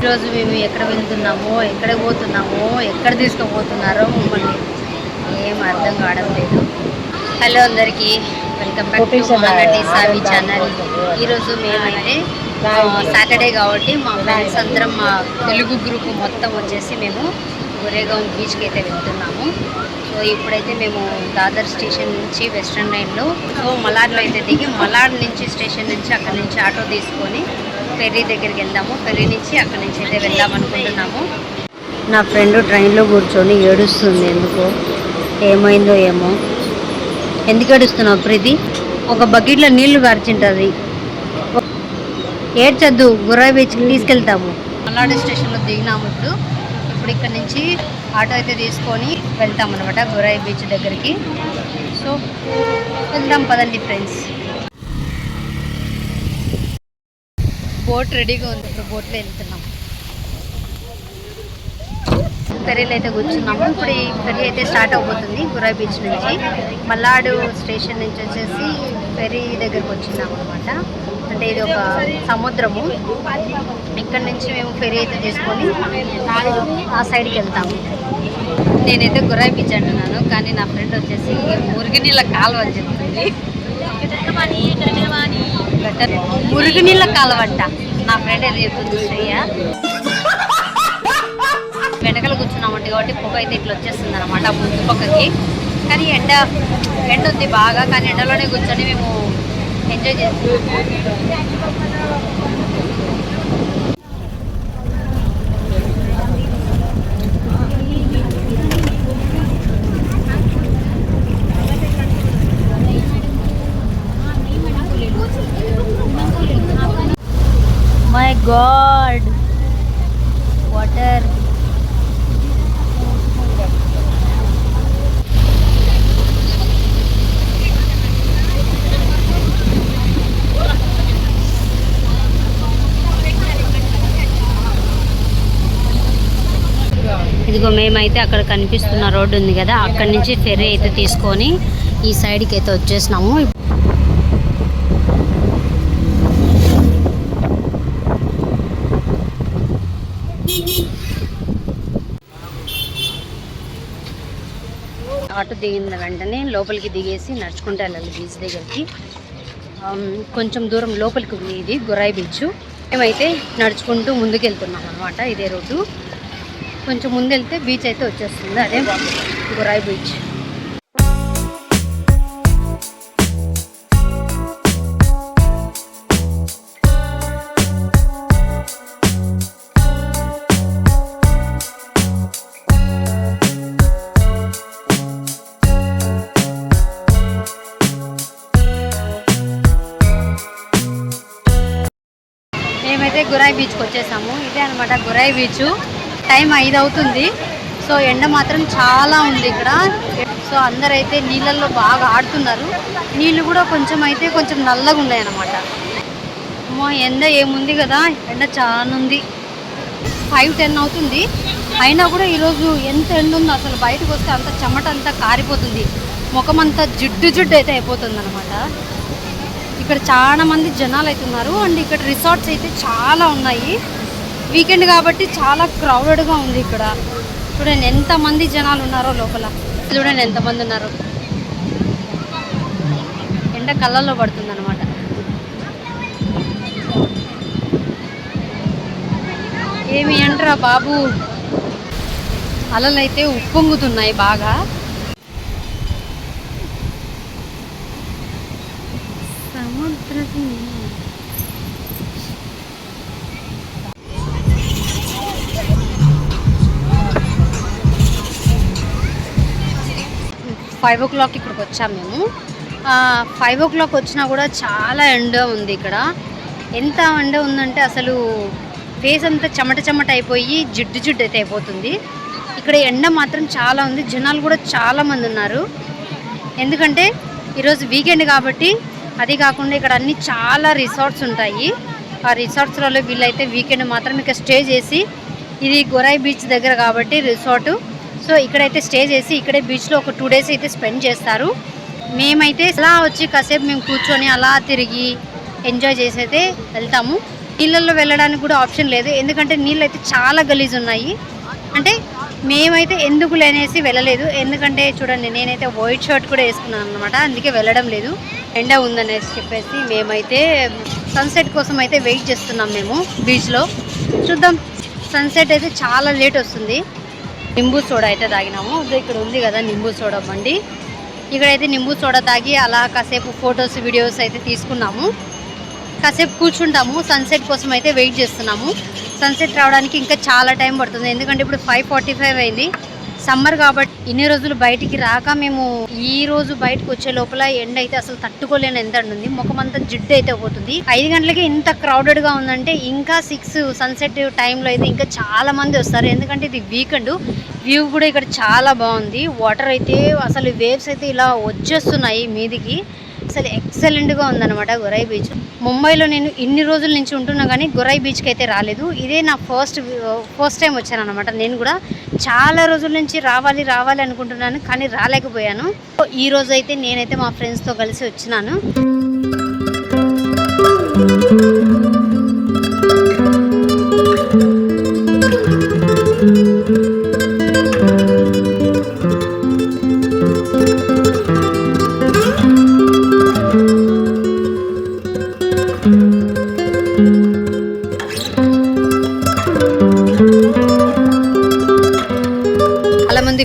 ఈరోజు మేము ఎక్కడ వెళ్తున్నామో, ఎక్కడ పోతున్నామో, ఎక్కడ తీసుకుపోతున్నారో మమ్మల్ని ఏం అర్థం కావడం లేదు. హలో అందరికీ, welcome back to Mahanati Savi channel. ఈరోజు మేమైతే సాటర్డే కాబట్టి మా ఫ్రెండ్స్ అందరం, మా తెలుగు గ్రూప్ మొత్తం వచ్చేసి మేము గోరేగాం బీచ్కి అయితే వెళ్తున్నాము. సో ఇప్పుడైతే మేము దాదర్ స్టేషన్ నుంచి వెస్ట్రన్ లైన్లో మలాడ్లో అయితే దిగి, మలాడ్ నుంచి స్టేషన్ నుంచి అక్కడి నుంచి ఆటో తీసుకొని ఫెర్రీ దగ్గరికి వెళ్దాము. ఫెర్రీ నుంచి అక్కడి నుంచి అయితే వెళ్దాం అనుకుంటున్నాము. నా ఫ్రెండ్ ట్రైన్లో కూర్చొని ఏడుస్తుంది. ఎందుకో ఏమైందో ఏమో. ఎందుకు ఏడుస్తున్నావు ప్రీతి? ఒక బకెట్లో నీళ్లు గార్చింటుంది. ఏడ్చద్దు, గుర్రా బీచ్కి తీసుకెళ్తాము. మలాడ్ స్టేషన్లో దిగినాము. ఇప్పుడు ఇక్కడ నుంచి ఆటో అయితే తీసుకొని వెళ్తాం అనమాట గుర్రా బీచ్ దగ్గరికి. సో వెళ్దాం పదండి ఫ్రెండ్స్. బోట్ రెడీగా ఉంది, ఇప్పుడు బోట్లో వెళ్తున్నాం. ఫెర్రీలో అయితే కూర్చున్నాము. ఇప్పుడు ఈ ఫెర్రీ అయితే స్టార్ట్ అవబోతుంది గుర్రా బీచ్ నుంచి. మల్లాడు స్టేషన్ నుంచి వచ్చేసి ఫెర్రీ దగ్గరకు వచ్చినాము అనమాట. అంటే ఇది ఒక సముద్రము. ఇక్కడ నుంచి మేము ఫెర్రీ అయితే తీసుకొని ఆ సైడ్కి వెళ్తాము. నేనైతే గుర్రా బీచ్ అంటున్నాను, కానీ నా ఫ్రెండ్ వచ్చేసి మురుగునీళ్ళ కాలువ అని చెప్తుంది. మురుగునీళ్ళ కాలువ అంట నా ఫ్రెండ్ అయితే చెప్తుంది శ్రేయ. వెనకలు కూర్చున్నామంటే కాబట్టి పొగ అయితే ఇట్లా వచ్చేస్తుంది అనమాట ముందు పక్కకి. కానీ ఎండ ఉంది బాగా, కానీ ఎండలోనే కూర్చొని మేము ఎంజాయ్ చేస్తున్నాము. My God, water. ఇదిగో మేమైతే అక్కడ కనిపిస్తున్న రోడ్డు ఉంది కదా, అక్కడి నుంచి ఫెర్రీ అయితే తీసుకొని ఈ సైడ్కి అయితే వచ్చేసినాము. ఆటో దిగిన వెంటనే లోపలికి దిగేసి నడుచుకుంటూ వెళ్ళాలి బీచ్ దగ్గరికి. కొంచెం దూరం లోపలికి ఉంది ఇది గుర్రాయి బీచ్. మేమైతే నడుచుకుంటూ ముందుకు వెళ్తున్నాం అనమాట. ఇదే రోడ్డు. కొంచెం ముందు వెళ్తే బీచ్ అయితే వచ్చేస్తుంది, అదే గుర్రాయి బీచ్. మేమైతే గుర్రాయి బీచ్కి వచ్చేసాము. ఇదే అనమాట గుర్రాయి బీచ్. టైం 5 అవుతుంది. సో ఎండ మాత్రం చాలా ఉంది ఇక్కడ. సో అందరైతే నీళ్ళల్లో బాగా ఆడుతున్నారు. నీళ్ళు కూడా కొంచెం నల్లగా ఉన్నాయి అన్నమాట. ఎండ ఏముంది కదా, ఎండ చాలా ఉంది. 5:10 అవుతుంది. అయినా కూడా ఈరోజు ఎంత ఎండ ఉందో అసలు. బయటకు వస్తే అంత చెమట అంతా కారిపోతుంది, ముఖం అంతా జిడ్డు అయితే అయిపోతుంది అనమాట. ఇక్కడ చాలా మంది జనాలు అవుతున్నారు. అండ్ ఇక్కడ రిసార్ట్స్ అయితే చాలా ఉన్నాయి. వీకెండ్ కాబట్టి చాలా క్రౌడెడ్గా ఉంది ఇక్కడ. చూడండి ఎంతమంది జనాలు ఉన్నారో లోపల. చూడండి ఎంతమంది ఉన్నారో. ఎండ కళ్ళల్లో పడుతుంది అనమాట. ఏమి ఎండరా బాబు, అలలు అయితే ఉప్పొంగుతున్నాయి బాగా. సముద్రం 5 o'clock ఇక్కడికి వచ్చాము మేము. 5 o'clock వచ్చినా కూడా చాలా ఎండ ఉంది ఇక్కడ. ఎంత ఎండ ఉందంటే అసలు ఫేస్ అంతా చెమట అయిపోయి జిడ్డు అయితే అయిపోతుంది. ఇక్కడ ఎండ మాత్రం చాలా ఉంది. జనాలు కూడా చాలామంది ఉన్నారు. ఎందుకంటే ఈరోజు వీకెండ్ కాబట్టి. అది కాకుండా ఇక్కడ అన్ని చాలా రిసార్ట్స్ ఉంటాయి. ఆ రిసార్ట్స్లలో వీళ్ళైతే వీకెండ్ మాత్రం ఇక్కడ స్టే చేసి, ఇది గుర్రాయి బీచ్ దగ్గర కాబట్టి రిసార్టు. సో ఇక్కడైతే స్టే చేసి ఇక్కడే బీచ్లో ఒక 2 days అయితే స్పెండ్ చేస్తారు. మేమైతే అలా వచ్చి కాసేపు మేము కూర్చొని అలా తిరిగి ఎంజాయ్ చేసి అయితే వెళ్తాము. నీళ్ళల్లో వెళ్ళడానికి కూడా ఆప్షన్ లేదు, ఎందుకంటే నీళ్ళు అయితే చాలా గలీజ్ ఉన్నాయి. అంటే మేమైతే ఎందుకు లేనేసి వెళ్ళలేదు, ఎందుకంటే చూడండి నేనైతే వైట్ షర్ట్ కూడా వేసుకున్నాను అనమాట, అందుకే వెళ్ళడం లేదు. ఎండ ఉందనేసి చెప్పేసి మేమైతే సన్సెట్ కోసం అయితే వెయిట్ చేస్తున్నాం మేము బీచ్లో. చూద్దాం, సన్సెట్ అయితే చాలా లేట్ వస్తుంది. నింబు సోడా అయితే తాగినాము. ఇక్కడ ఉంది కదా నింబు సోడా బండి, ఇక్కడైతే నింబు సోడా తాగి అలా కాసేపు ఫొటోస్ వీడియోస్ అయితే తీసుకున్నాము. కాసేపు కూర్చుంటాము, సన్సెట్ కోసం అయితే వెయిట్ చేస్తున్నాము. సన్సెట్ రావడానికి ఇంకా చాలా టైం పడుతుంది, ఎందుకంటే ఇప్పుడు 5:45 అయింది. సమ్మర్ కాబట్టి ఇన్ని రోజులు బయటికి రాక మేము ఈ రోజు బయటకు వచ్చే లోపల ఎండ అయితే అసలు తట్టుకోలేని ఎంత ఉంది. ముఖమంతా జిడ్డు అయితే పోతుంది. 5 గంటలకి ఇంత క్రౌడెడ్గా ఉందంటే ఇంకా 6 సన్సెట్ టైంలో అయితే ఇంకా చాలా మంది వస్తారు, ఎందుకంటే ఇది వీకెండ్. వ్యూ కూడా ఇక్కడ చాలా బాగుంది. వాటర్ అయితే అసలు వేవ్స్ అయితే ఇలా వచ్చేస్తున్నాయి మీదికి, అసలు ఎక్సలెంట్గా ఉందన్నమాట గొరై బీచ్. ముంబైలో నేను ఇన్ని రోజుల నుంచి ఉంటున్నా కానీ గొరై బీచ్కి అయితే రాలేదు. ఇదే నా ఫస్ట్ టైం వచ్చాను అనమాట. నేను కూడా చాలా రోజుల నుంచి రావాలి అనుకుంటున్నాను, కానీ రాలేకపోయాను. ఈ రోజు అయితే నేనైతే మా ఫ్రెండ్స్తో కలిసి వచ్చినాను.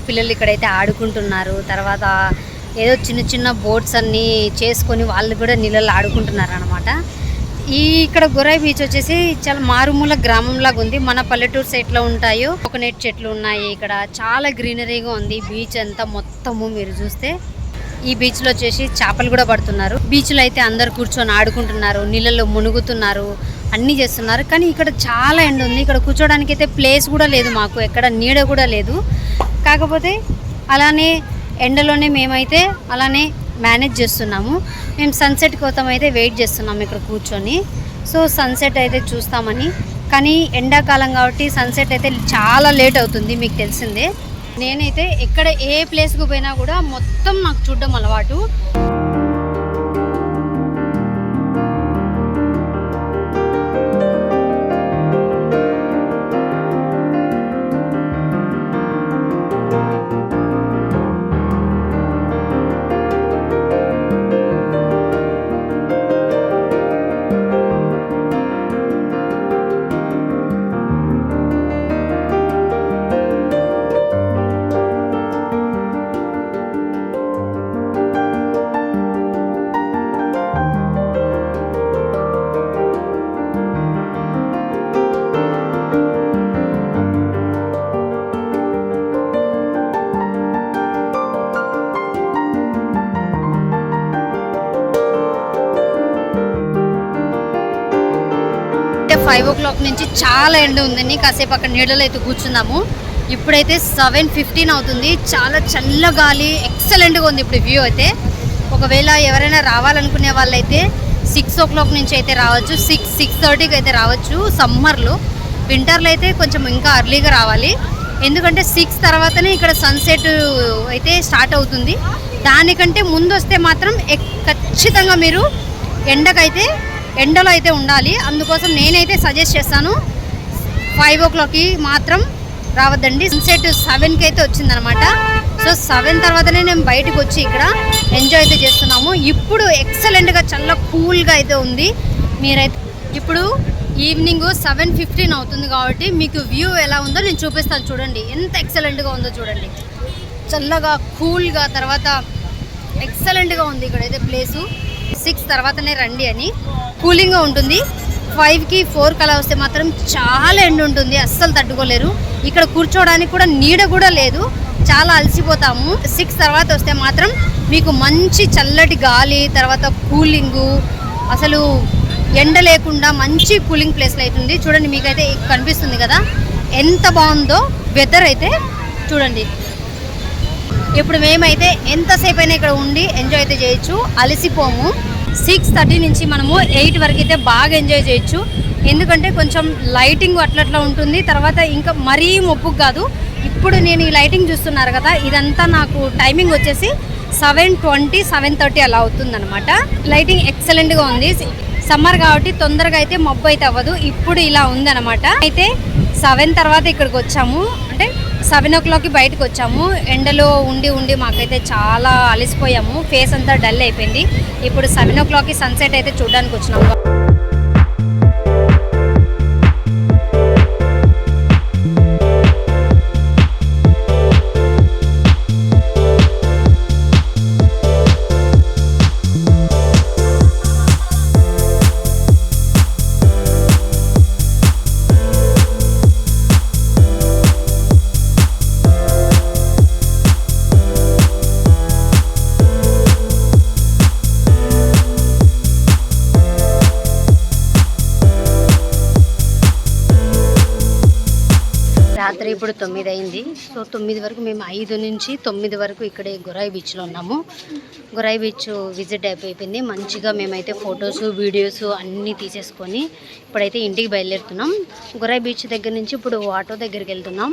పిల్లలు ఇక్కడైతే ఆడుకుంటున్నారు. తర్వాత ఏదో చిన్న చిన్న బోట్స్ అన్నీ చేసుకొని వాళ్ళు కూడా నీళ్ళల్లో ఆడుకుంటున్నారు అనమాట. ఇక్కడ గొరై బీచ్ వచ్చేసి చాలా మారుమూల గ్రామంలాగా ఉంది. మన పల్లెటూరు సైడ్లో ఉంటాయో కోకోనట్ చెట్లు ఉన్నాయి. ఇక్కడ చాలా గ్రీనరీగా ఉంది బీచ్ అంతా మొత్తము. మీరు చూస్తే ఈ బీచ్లో వచ్చేసి చేపలు కూడా పడుతున్నారు. బీచ్లో అయితే అందరు కూర్చొని ఆడుకుంటున్నారు, నీళ్ళల్లో మునుగుతున్నారు, అన్నీ చేస్తున్నారు. కానీ ఇక్కడ చాలా ఎండ ఉంది. ఇక్కడ కూర్చోడానికి అయితే ప్లేస్ కూడా లేదు మాకు, ఎక్కడ నీడ కూడా లేదు. కాకపోతే అలానే ఎండలోనే మేమైతే అలానే మేనేజ్ చేస్తున్నాము. మేము సన్సెట్ కోసం అయితే వెయిట్ చేస్తున్నాము ఇక్కడ కూర్చొని. సో సన్సెట్ అయితే చూస్తామని, కానీ ఎండాకాలం కాబట్టి సన్సెట్ అయితే చాలా లేట్ అవుతుంది, మీకు తెలిసిందే. నేనైతే ఎక్కడ ఏ ప్లేస్కి పోయినా కూడా మొత్తం నాకు చూడడం అలవాటు. అంటే 5 o'clock నుంచి చాలా ఎండ ఉందని కాసేపు అక్కడ నీడలో అయితే కూర్చున్నాము. ఇప్పుడైతే 7:15 అవుతుంది. చాలా చల్ల గాలి, ఎక్సలెంట్గా ఉంది ఇప్పుడు వ్యూ అయితే. ఒకవేళ ఎవరైనా రావాలనుకునే వాళ్ళైతే 6 o'clock నుంచి అయితే రావచ్చు, 6:30కి అయితే రావచ్చు సమ్మర్లో. వింటర్లో అయితే కొంచెం ఇంకా అర్లీగా రావాలి, ఎందుకంటే 6 తర్వాతనే ఇక్కడ సన్సెట్ అయితే స్టార్ట్ అవుతుంది. దానికంటే ముందు వస్తే మాత్రం ఖచ్చితంగా మీరు ఎండలో అయితే ఉండాలి. అందుకోసం నేనైతే సజెస్ట్ చేస్తాను 5 o'clockకి మాత్రం రావద్దండి. సన్సెట్ 7కి అయితే వచ్చిందనమాట. సో 7 తర్వాతనే నేను బయటకు వచ్చి ఇక్కడ ఎంజాయ్ అయితే చేస్తున్నాము. ఇప్పుడు ఎక్సలెంట్గా చాలా కూల్గా అయితే ఉంది. మీరైతే ఇప్పుడు ఈవినింగ్ 7:15 అవుతుంది కాబట్టి మీకు వ్యూ ఎలా ఉందో నేను చూపిస్తాను. చూడండి ఎంత ఎక్సలెంట్గా ఉందో చూడండి, చల్లగా కూల్గా, తర్వాత ఎక్సలెంట్గా ఉంది ఇక్కడైతే ప్లేసు. 6 తర్వాతనే రండి అని కూలింగ్గా ఉంటుంది. 5కి 4కి అలా వస్తే మాత్రం చాలా ఎండ ఉంటుంది, అస్సలు తట్టుకోలేరు. ఇక్కడ కూర్చోవడానికి కూడా నీడ కూడా లేదు, చాలా అలసిపోతాము. 6 తర్వాత వస్తే మాత్రం మీకు మంచి చల్లటి గాలి, తర్వాత కూలింగు, అసలు ఎండ లేకుండా మంచి కూలింగ్ ప్లేస్లో అవుతుంది. చూడండి మీకైతే కనిపిస్తుంది కదా ఎంత బాగుందో వెదర్ అయితే. చూడండి ఇప్పుడు మేమైతే ఎంతసేపు అయినా ఇక్కడ ఉండి ఎంజాయ్ అయితే చేయొచ్చు, అలసిపోము. 6:30 నుంచి మనము 8 వరకు అయితే బాగా ఎంజాయ్ చేయొచ్చు, ఎందుకంటే కొంచెం లైటింగ్ అట్లట్లా ఉంటుంది. తర్వాత ఇంకా మరీ మొప్పుకు కాదు. ఇప్పుడు నేను ఈ లైటింగ్ చూస్తున్నారు కదా, ఇదంతా నాకు టైమింగ్ వచ్చేసి 7:20, 7:30 అలా అవుతుందన్నమాట. లైటింగ్ ఎక్సలెంట్గా ఉంది. సమ్మర్ కాబట్టి తొందరగా అయితే మబ్బు అయితే అవ్వదు. ఇప్పుడు ఇలా ఉందన్నమాట. అయితే 7 తర్వాత ఇక్కడికి వచ్చాము, అంటే 7 o'clockకి బయటకు వచ్చాము. ఎండలో ఉండి ఉండి మాకైతే చాలా అలసిపోయాము, ఫేస్ అంతా డల్ అయిపోయింది. ఇప్పుడు 7 o'clockకి సన్సెట్ అయితే చూడడానికి వచ్చినాము. రాత్రి ఇప్పుడు 9 అయింది. సో 9 వరకు మేము 5 నుంచి 9 వరకు ఇక్కడే గురాయి బీచ్లో ఉన్నాము. గురాయి బీచ్ విజిట్ అయిపోయింది. మంచిగా మేమైతే ఫొటోస్ వీడియోస్ అన్నీ తీసేసుకొని ఇప్పుడైతే ఇంటికి బయలుదేరుతున్నాం. గురాయి బీచ్ దగ్గర నుంచి ఇప్పుడు ఆటో దగ్గరికి వెళ్తున్నాం.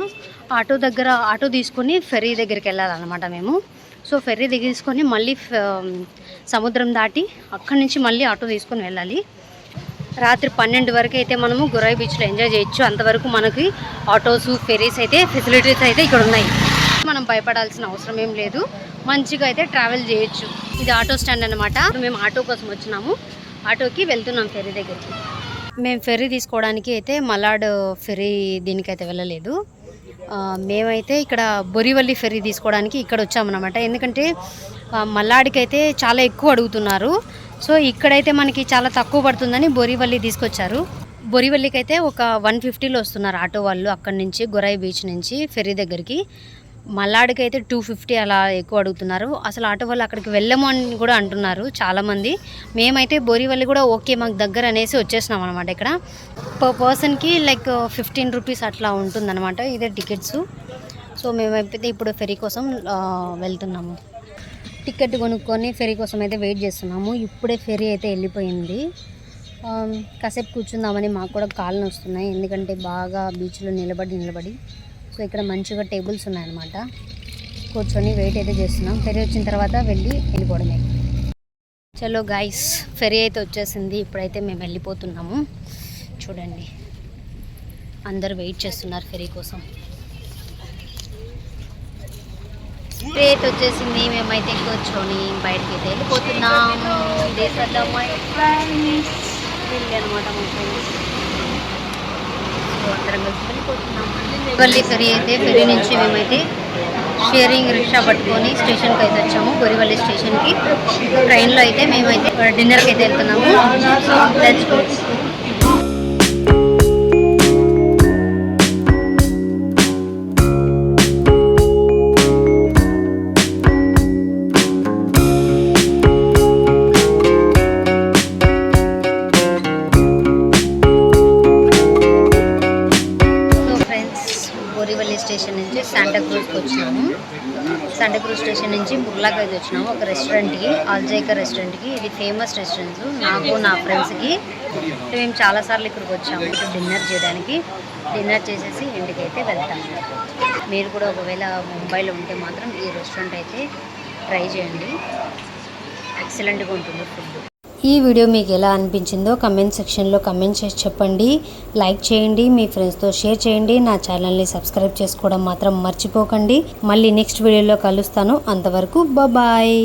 ఆటో తీసుకొని ఫెర్రీ దగ్గరికి వెళ్ళాలన్నమాట మేము. సో ఫెర్రీ తీసుకొని మళ్ళీ సముద్రం దాటి అక్కడి నుంచి మళ్ళీ ఆటో తీసుకొని వెళ్ళాలి. రాత్రి 12 వరకు అయితే మనము గురాయి బీచ్లో ఎంజాయ్ చేయొచ్చు. అంతవరకు మనకి ఆటోస్ ఫెరీస్ అయితే ఫెసిలిటీస్ అయితే ఇక్కడ ఉన్నాయి. మనం భయపడాల్సిన అవసరం ఏం లేదు, మంచిగా అయితే ట్రావెల్ చేయొచ్చు. ఇది ఆటో స్టాండ్ అనమాట. మేము ఆటో కోసం వచ్చినాము, ఆటోకి వెళ్తున్నాం ఫెర్రీ దగ్గరికి. మేము ఫెర్రీ తీసుకోవడానికి అయితే మలాడ్ ఫెర్రీ దీనికైతే వెళ్ళలేదు. మేమైతే ఇక్కడ బొరివల్లి ఫెర్రీ తీసుకోవడానికి ఇక్కడ వచ్చామన్నమాట. ఎందుకంటే మల్లాడికి అయితే చాలా ఎక్కువ అడుగుతున్నారు. సో ఇక్కడైతే మనకి చాలా తక్కువ పడుతుందని బొరివల్లి తీసుకొచ్చారు. బొరివల్లికి అయితే ఒక 150లో వస్తున్నారు ఆటో వాళ్ళు అక్కడి నుంచి, గురాయి బీచ్ నుంచి ఫెర్రీ దగ్గరికి. మల్లాడికి అయితే 250 అలా ఎక్కువ అడుగుతున్నారు. అసలు ఆటో వాళ్ళు అక్కడికి వెళ్ళము అని కూడా అంటున్నారు చాలామంది. మేమైతే బొరివల్లి కూడా ఓకే మాకు దగ్గర అనేసి వచ్చేసినాం అనమాట. ఇక్కడ పర్ పర్సన్కి లైక్ 15 రూపీస్ అట్లా ఉంటుందన్నమాట, ఇదే టికెట్స్. సో మేమైతే ఇప్పుడు ఫెర్రీ కోసం వెళ్తున్నాము. టికెట్ కొనుక్కొని ఫెర్రీ కోసం అయితే వెయిట్ చేస్తున్నాము. ఇప్పుడే ఫెర్రీ అయితే వెళ్ళిపోయింది. కాసేపు కూర్చుందామని మాకు కూడా కాళ్ళు నొస్తున్నాయి, ఎందుకంటే బాగా బీచ్లో నిలబడి. సో ఇక్కడ మంచిగా టేబుల్స్ ఉన్నాయన్నమాట, కూర్చొని వెయిట్ అయితే చేస్తున్నాం. ఫెర్రీ వచ్చిన తర్వాత వెళ్ళిపోవడమే. చలో గైస్, ఫెర్రీ అయితే వచ్చేసింది. ఇప్పుడైతే మేము వెళ్ళిపోతున్నాము. చూడండి అందరు వెయిట్ చేస్తున్నారు ఫెర్రీ కోసం. ఫెర్రీ అయితే వచ్చేసింది. మేమైతే కూర్చొని బయటకి అయితే వెళ్ళిపోతున్నాం. ఇదే కదా మై ఫ్రెండ్స్, వెళ్ళి అనమాట మా ఫ్రెండ్స్. అందరం కలిసి వెళ్ళిపోతున్నాం. బొరివల్లి ఫెర్రీ అయితే ఫెర్రీ నుంచి మేమైతే షేరింగ్ రిక్షా పట్టుకొని స్టేషన్కి అయితే వచ్చాము, బొరివల్లి స్టేషన్కి. ట్రైన్లో అయితే మేమైతే డిన్నర్కి అయితే వెళ్తున్నాము. So let's go. Borivali station నుంచి శాంటాక్రూజ్కి వచ్చినాము. శాంటాక్రూజ్ స్టేషన్ నుంచి బుర్లాకి అయితే వచ్చినాము ఒక రెస్టారెంట్కి, ఆల్జైకా రెస్టారెంట్కి. ఇది ఫేమస్ రెస్టారెంట్ నాకు నా ఫ్రెండ్స్కి. మేము చాలాసార్లు ఇక్కడికి వచ్చాము ఇక్కడ డిన్నర్ చేయడానికి. డిన్నర్ చేసేసి ఇంటికి అయితే వెళ్తాము. మీరు కూడా ఒకవేళ ముంబైలో ఉంటే మాత్రం ఈ రెస్టారెంట్ అయితే ట్రై చేయండి, ఎక్సలెంట్గా ఉంటుంది ఫుడ్. ఈ వీడియో మీకు ఎలా అనిపించిందో కమెంట్ సెక్షన్లో కమెంట్ చేసి చెప్పండి. లైక్ చేయండి, మీ ఫ్రెండ్స్తో షేర్ చేయండి. నా ఛానల్ని సబ్స్క్రైబ్ చేసుకోవడం మాత్రం మర్చిపోకండి. మళ్ళీ నెక్స్ట్ వీడియోలో కలుస్తాను. అంతవరకు బాయ్.